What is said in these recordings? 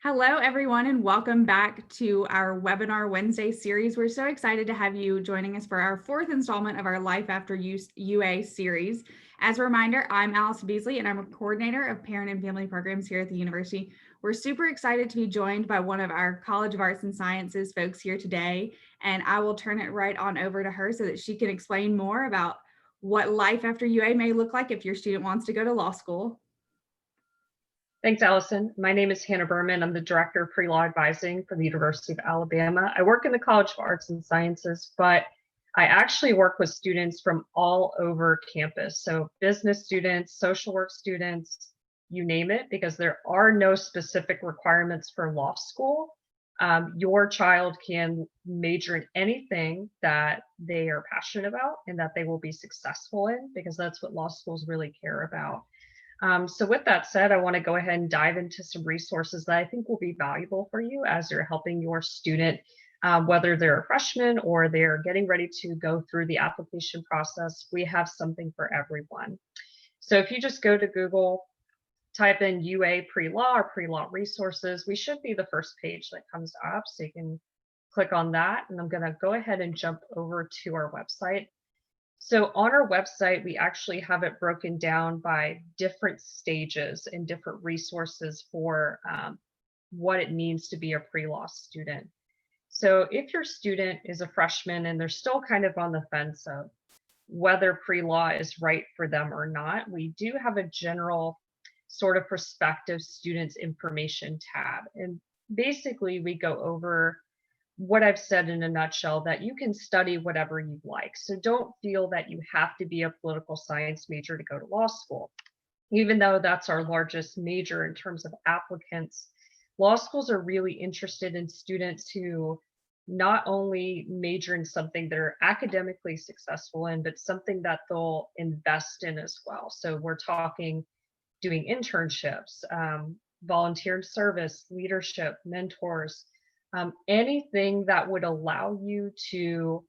Hello, everyone, and welcome back to our Webinar Wednesday series. We're so excited to have you joining us for our fourth installment of our Life After UA series. As a reminder, I'm Alice Beasley, and I'm a coordinator of parent and family programs here at the university. We're super excited to be joined by one of our College of Arts and Sciences folks here today, and I will turn it right on over to her so that she can explain more about what life after UA may look like if your student wants to go to law school. Thanks, Allison. My name is Hannah Berman. I'm the Director of Pre-Law Advising for the University of Alabama. I work in the College of Arts and Sciences, but I actually work with students from all over campus. So business students, social work students, you name it, because there are no specific requirements for law school. Your child can major in anything that they are passionate about and that they will be successful in, because that's what law schools really care about. So with that said, I want to go ahead and dive into some resources that I think will be valuable for you as you're helping your student, whether they're a freshman or they're getting ready to go through the application process. We have something for everyone. So if you just go to Google, type in UA pre-law or pre-law resources, we should be the first page that comes up. So you can click on that. And I'm going to go ahead and jump over to our website. So on our website, we actually have it broken down by different stages and different resources for what it means to be a pre-law student. So if your student is a freshman and they're still kind of on the fence of whether pre-law is right for them or not, we do have a general sort of prospective students information tab. And basically we go over what I've said in a nutshell, that you can study whatever you'd like. So don't feel that you have to be a political science major to go to law school. Even though that's our largest major in terms of applicants, law schools are really interested in students who not only major in something they're academically successful in, but something that they'll invest in as well. So we're talking doing internships, volunteer service, leadership, mentors, anything that would allow you to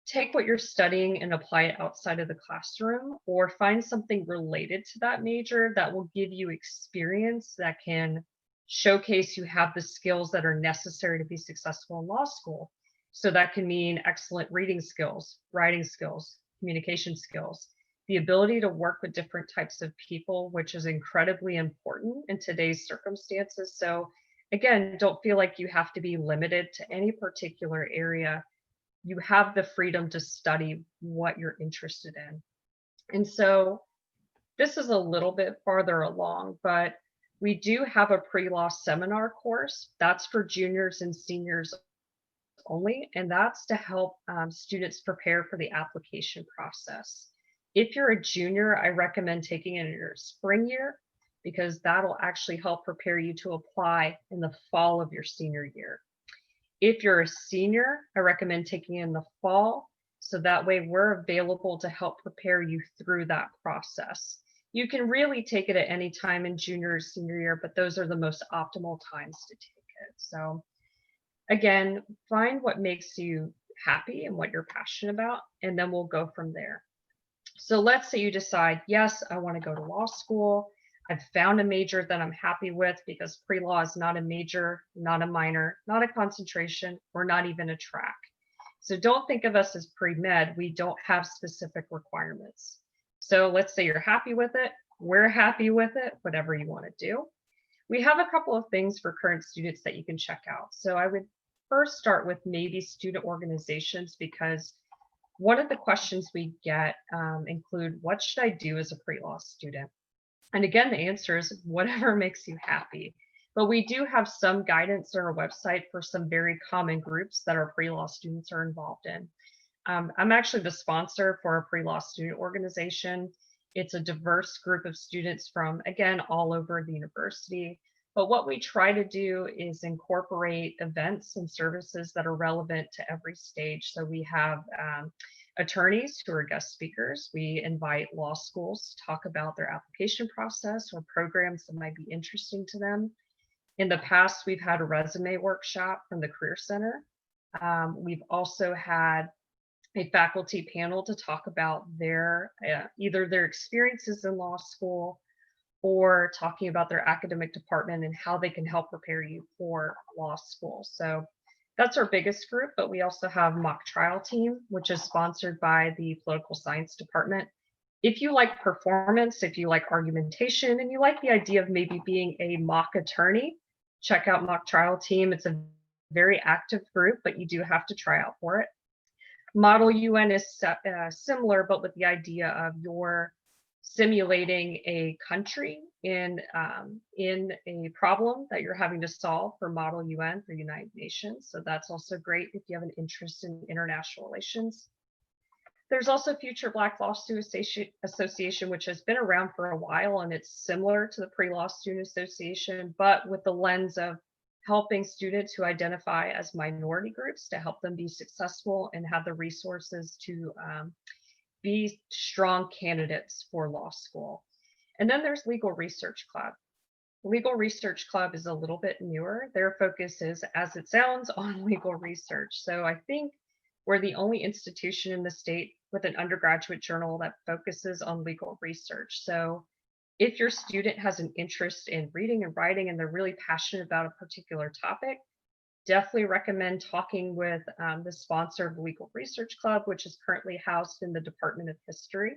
take what you're studying and apply it outside of the classroom, or find something related to that major that will give you experience that can showcase you have the skills that are necessary to be successful in law school. So that can mean excellent reading skills, writing skills, communication skills, the ability to work with different types of people, which is incredibly important in today's circumstances. So again, don't feel like you have to be limited to any particular area. You have the freedom to study what you're interested in. And so this is a little bit farther along, but we do have a pre-law seminar course that's for juniors and seniors only, and that's to help students prepare for the application process. If you're a junior, I recommend taking it in your spring year, because that'll actually help prepare you to apply in the fall of your senior year. If you're a senior, I recommend taking it in the fall, so that way we're available to help prepare you through that process. You can really take it at any time in junior or senior year, but those are the most optimal times to take it. So again, find what makes you happy and what you're passionate about, and then we'll go from there. So let's say you decide, yes, I want to go to law school. I've found a major that I'm happy with, because pre-law is not a major, not a minor, not a concentration, or not even a track. So don't think of us as pre-med. We don't have specific requirements. So let's say you're happy with it. We're happy with it, whatever you want to do. We have a couple of things for current students that you can check out. So I would first start with maybe student organizations, because one of the questions we get include, what should I do as a pre-law student? And again, the answer is whatever makes you happy. But we do have some guidance on our website for some very common groups that our pre-law students are involved in. I'm actually the sponsor for a pre-law student organization. It's a diverse group of students from, again, all over the university. But what we try to do is incorporate events and services that are relevant to every stage. So we have attorneys who are guest speakers. We invite law schools to talk about their application process or programs that might be interesting to them. In the past, we've had a resume workshop from the Career Center. We've also had a faculty panel to talk about their either their experiences in law school or talking about their academic department and how they can help prepare you for law school. So that's our biggest group, but we also have mock trial team, which is sponsored by the political science department. If you like performance, if you like argumentation, and you like the idea of maybe being a mock attorney, check out mock trial team. It's a very active group, but you do have to try out for it. Model UN is similar, but with the idea of your simulating a country in a problem that you're having to solve for Model UN for United Nations. So that's also great if you have an interest in international relations. There's also Future Black Law Student Association, which has been around for a while, and it's similar to the Pre-Law Student Association, but with the lens of helping students who identify as minority groups to help them be successful and have the resources to be strong candidates for law school. And then there's Legal Research Club. Legal Research Club is a little bit newer. Their focus is, as it sounds, on legal research. So I think we're the only institution in the state with an undergraduate journal that focuses on legal research. So if your student has an interest in reading and writing and they're really passionate about a particular topic, definitely recommend talking with the sponsor of the Legal Research Club, which is currently housed in the Department of History.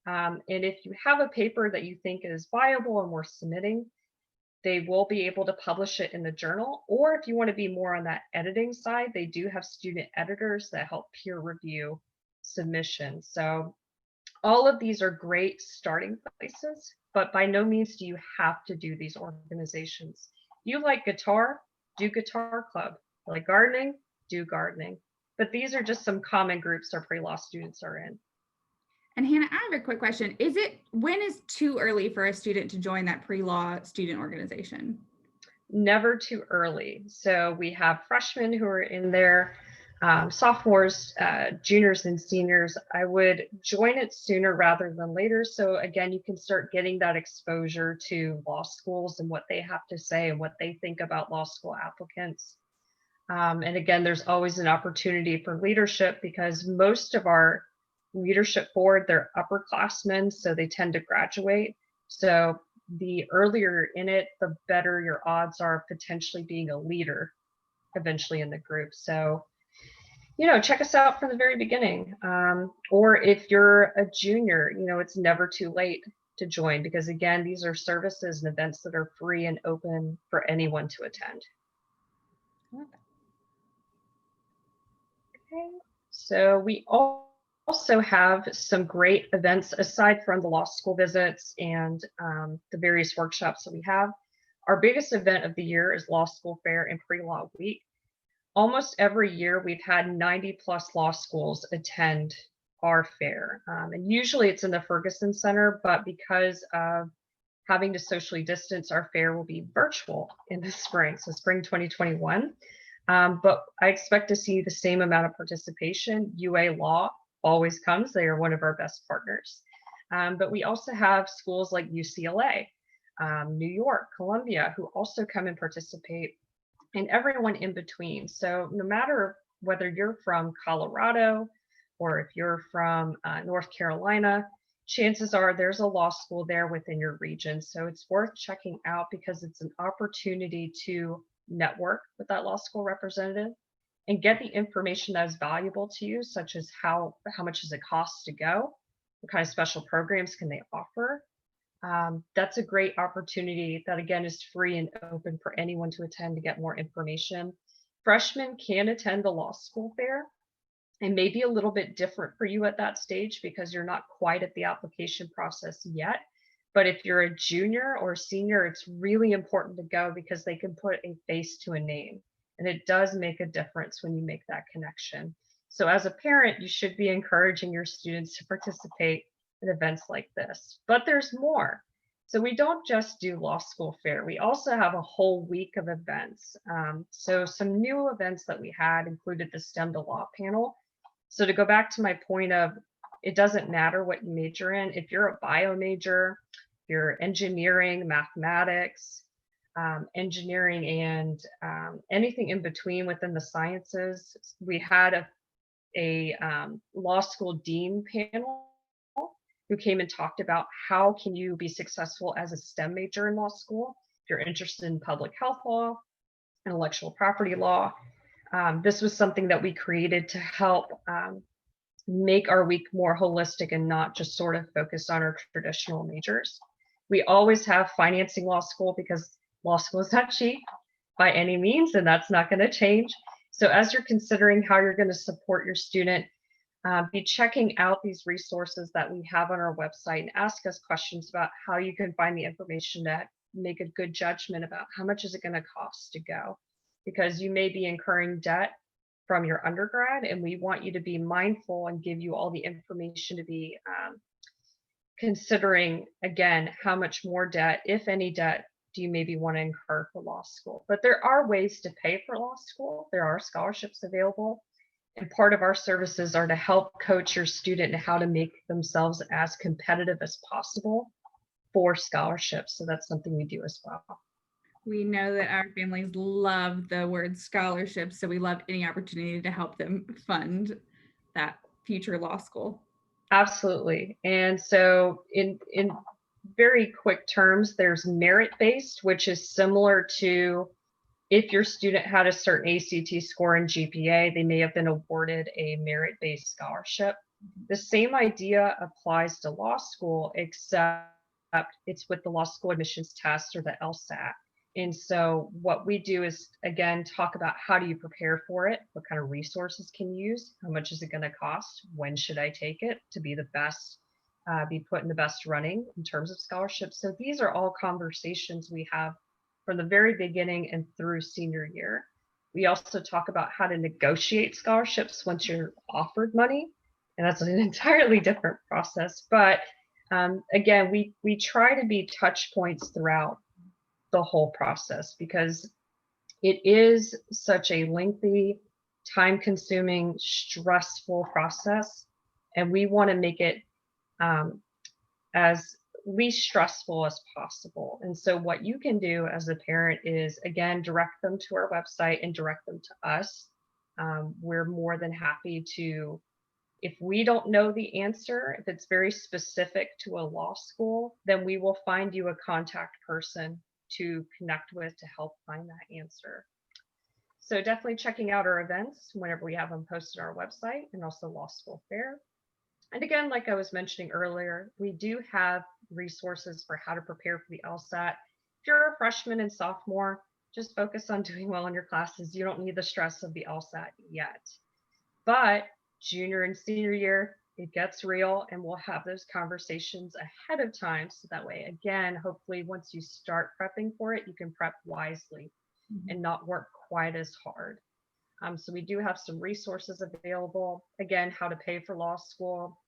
And if you have a paper that you think is viable and worth submitting, they will be able to publish it in the journal. Or if you want to be more on that editing side, they do have student editors that help peer review submissions. So all of these are great starting places, but by no means do you have to do these organizations. You like guitar, do guitar club. You like gardening, do gardening. But these are just some common groups our pre-law students are in. And Hannah, I have a quick question. When is too early for a student to join that pre-law student organization? Never too early. So we have freshmen who are in there, sophomores, juniors, and seniors. I would join it sooner rather than later. So again, you can start getting that exposure to law schools and what they have to say and what they think about law school applicants. And again, there's always an opportunity for leadership because most of our leadership board, they're upperclassmen, so they tend to graduate. So the earlier in it, the better your odds are of potentially being a leader eventually in the group. So, check us out from the very beginning. Or if you're a junior, it's never too late to join because again, these are services and events that are free and open for anyone to attend. Okay, so we also have some great events aside from the law school visits and the various workshops that we have. Our biggest event of the year is Law School Fair and Pre-Law Week. Almost every year we've had 90 plus law schools attend our fair. And usually it's in the Ferguson Center, but because of having to socially distance, our fair will be virtual in the spring, so spring 2021. But I expect to see the same amount of participation. UA Law always comes. They are one of our best partners. But we also have schools like UCLA, New York, Columbia, who also come and participate, and everyone in between. So no matter whether you're from Colorado or if you're from North Carolina, chances are there's a law school there within your region. So it's worth checking out because it's an opportunity to network with that law school representative and get the information that is valuable to you, such as how much does it cost to go, what kind of special programs can they offer. That's a great opportunity that again is free and open for anyone to attend to get more information. Freshmen can attend the law school fair and may be a little bit different for you at that stage because you're not quite at the application process yet. But if you're a junior or senior, it's really important to go because they can put a face to a name. And it does make a difference when you make that connection. So as a parent, you should be encouraging your students to participate in events like this. But there's more. So we don't just do law school fair. We also have a whole week of events. So some new events that we had included the STEM to Law panel. So to go back to my point of it doesn't matter what you major in. If you're a bio major, you're engineering, mathematics, engineering, and anything in between within the sciences. We had a law school dean panel who came and talked about how can you be successful as a STEM major in law school. If you're interested in public health law, intellectual property law, this was something that we created to help make our week more holistic and not just sort of focus on our traditional majors. We always have financing law school because law school is not cheap by any means, and that's not going to change. So as you're considering how you're going to support your student, be checking out these resources that we have on our website and ask us questions about how you can find the information to make a good judgment about how much is it going to cost to go, because you may be incurring debt from your undergrad, and we want you to be mindful and give you all the information to be considering, again, how much more debt, if any debt, do you maybe want to incur for law school. But there are ways to pay for law school. There are scholarships available. And part of our services are to help coach your student in how to make themselves as competitive as possible for scholarships. So that's something we do as well. We know that our families love the word scholarship, so we love any opportunity to help them fund that future law school. Absolutely. And so in very quick terms, there's merit-based, which is similar to if your student had a certain ACT score and GPA, they may have been awarded a merit-based scholarship. The same idea applies to law school, except it's with the law school admissions test or the LSAT. And so what we do is, again, talk about how do you prepare for it? What kind of resources can you use? How much is it going to cost? When should I take it to be the best, be put in the best running in terms of scholarships? So these are all conversations we have from the very beginning and through senior year. We also talk about how to negotiate scholarships once you're offered money. And that's an entirely different process. But again, we try to be touch points throughout the whole process because it is such a lengthy, time-consuming, stressful process. And we want to make it as least stressful as possible. And so what you can do as a parent is, again, direct them to our website and direct them to us. We're more than happy to, if we don't know the answer, if it's very specific to a law school, then we will find you a contact person to connect with to help find that answer. So definitely checking out our events whenever we have them posted on our website, and also Law School Fair. And again, like I was mentioning earlier, we do have resources for how to prepare for the LSAT. If you're a freshman and sophomore, just focus on doing well in your classes. You don't need the stress of the LSAT yet. But junior and senior year, it gets real, and we'll have those conversations ahead of time. So that way, again, hopefully once you start prepping for it, you can prep wisely and not work quite as hard. So we do have some resources available. Again, how to pay for law school.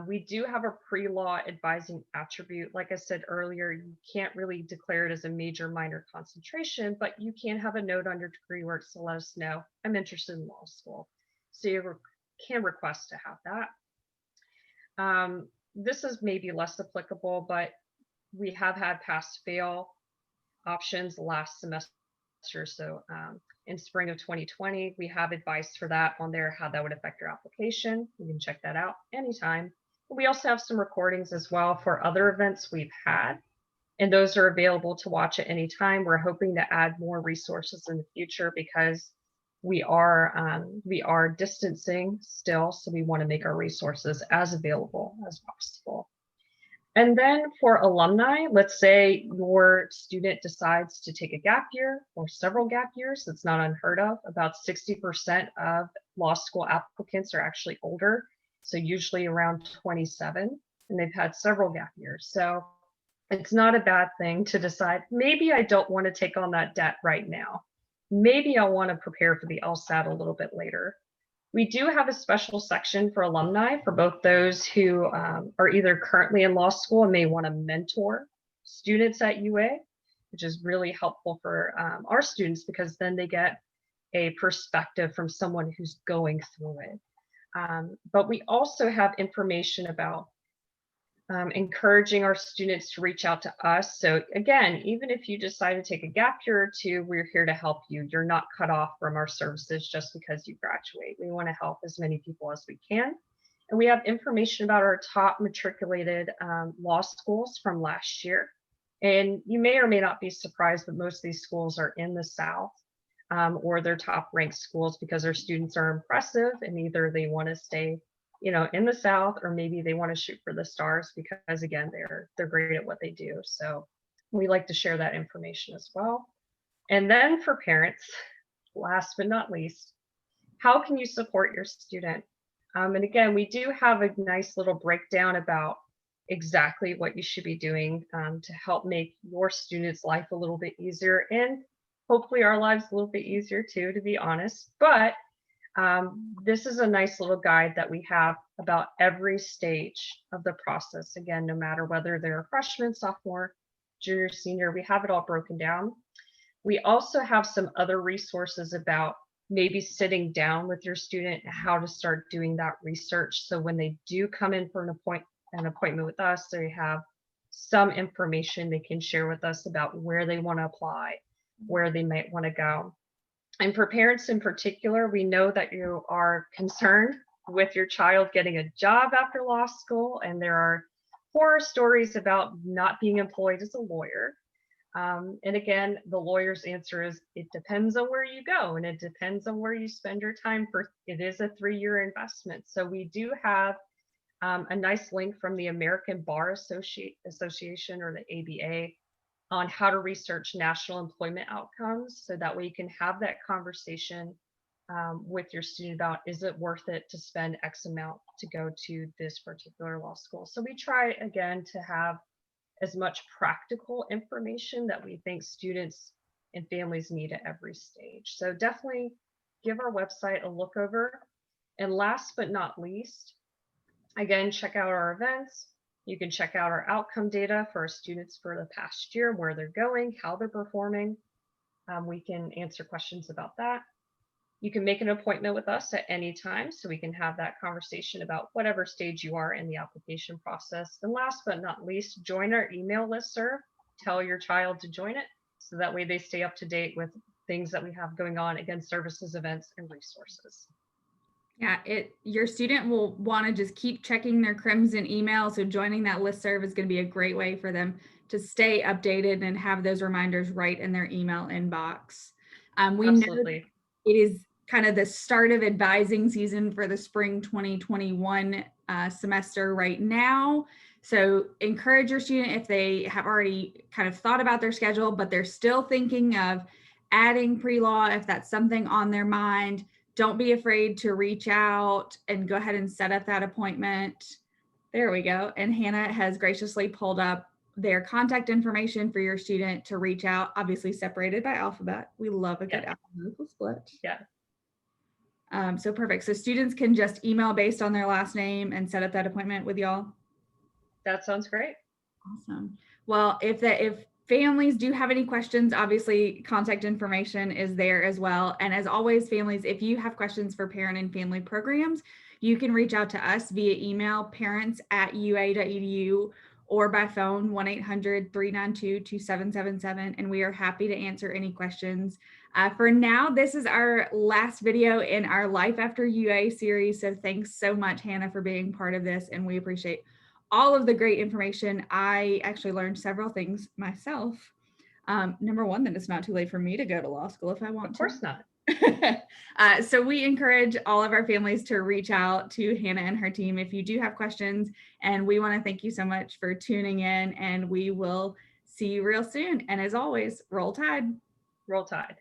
We do have a pre-law advising attribute. Like I said earlier, you can't really declare it as a major minor concentration, but you can have a note on your degree work to let us know, I'm interested in law school. So you can request to have that. This is maybe less applicable, but we have had pass-fail options last semester. So in spring of 2020, we have advice for that on there, how that would affect your application. You can check that out anytime. We also have some recordings as well for other events we've had, and those are available to watch at any time. We're hoping to add more resources in the future because we are distancing still, so we want to make our resources as available as possible. And then for alumni, let's say your student decides to take a gap year or several gap years. That's not unheard of. About 60% of law school applicants are actually older, so usually around 27, and they've had several gap years. So it's not a bad thing to decide, maybe I don't want to take on that debt right now. Maybe I want to prepare for the LSAT a little bit later. We do have a special section for alumni for both those who are either currently in law school and may want to mentor students at UA, which is really helpful for our students because then they get a perspective from someone who's going through it. But we also have information about encouraging our students to reach out to us. So again, even if you decide to take a gap year or two, we're here to help you. You're not cut off from our services just because you graduate. We want to help as many people as we can. And we have information about our top matriculated law schools from last year. And you may or may not be surprised, but most of these schools are in the South, or they're top ranked schools because their students are impressive and either they want to stay, in the South, or maybe they want to shoot for the stars because again, they're great at what they do. So we like to share that information as well. And then for parents, last but not least, how can you support your student? And again, we do have a nice little breakdown about exactly what you should be doing to help make your students' life a little bit easier, and hopefully our lives a little bit easier too, to be honest. But this is a nice little guide that we have about every stage of the process. Again, no matter whether they're a freshman, sophomore, junior, senior, we have it all broken down. We also have some other resources about maybe sitting down with your student and how to start doing that research. So when they do come in for an appointment with us, they have some information they can share with us about where they want to apply, where they might want to go. And for parents in particular, we know that you are concerned with your child getting a job after law school, and there are horror stories about not being employed as a lawyer. And again, the lawyer's answer is it depends on where you go and it depends on where you spend your time. It is a 3-year investment. So we do have a nice link from the American Bar Association, or the ABA, on how to research national employment outcomes. So that way you can have that conversation with your student about, is it worth it to spend X amount to go to this particular law school? So we try again to have as much practical information that we think students and families need at every stage. So definitely give our website a look over. And last but not least, again, check out our events. You can check out our outcome data for our students for the past year, where they're going, how they're performing. We can answer questions about that. You can make an appointment with us at any time so we can have that conversation about whatever stage you are in the application process. And last but not least, join our email listserv. Tell your child to join it so that way they stay up to date with things that we have going on, again, services, events, and resources. Yeah, your student will want to just keep checking their Crimson email. So joining that listserv is going to be a great way for them to stay updated and have those reminders right in their email inbox. We Absolutely. know it is kind of the start of advising season for the spring 2021 semester right now. So encourage your student, if they have already kind of thought about their schedule, but they're still thinking of adding pre-law, if that's something on their mind, don't be afraid to reach out and go ahead and set up that appointment. There we go. And Hannah has graciously pulled up their contact information for your student to reach out, obviously separated by alphabet. We love a good alphabetical split. Yeah. So perfect. So students can just email based on their last name and set up that appointment with y'all. That sounds great. Awesome. Well, if families do have any questions, obviously contact information is there as well. And as always, families, if you have questions for parent and family programs, you can reach out to us via email, parents@ua.edu, or by phone, 1-800-392-2777. And we are happy to answer any questions. For now, this is our last video in our Life After UA series. So thanks so much, Hannah, for being part of this. And we appreciate all of the great information. I actually learned several things myself. Number one, that it's not too late for me to go to law school if I want to. Of course not. So we encourage all of our families to reach out to Hannah and her team if you do have questions. And we want to thank you so much for tuning in, and we will see you real soon. And as always, roll tide. Roll Tide.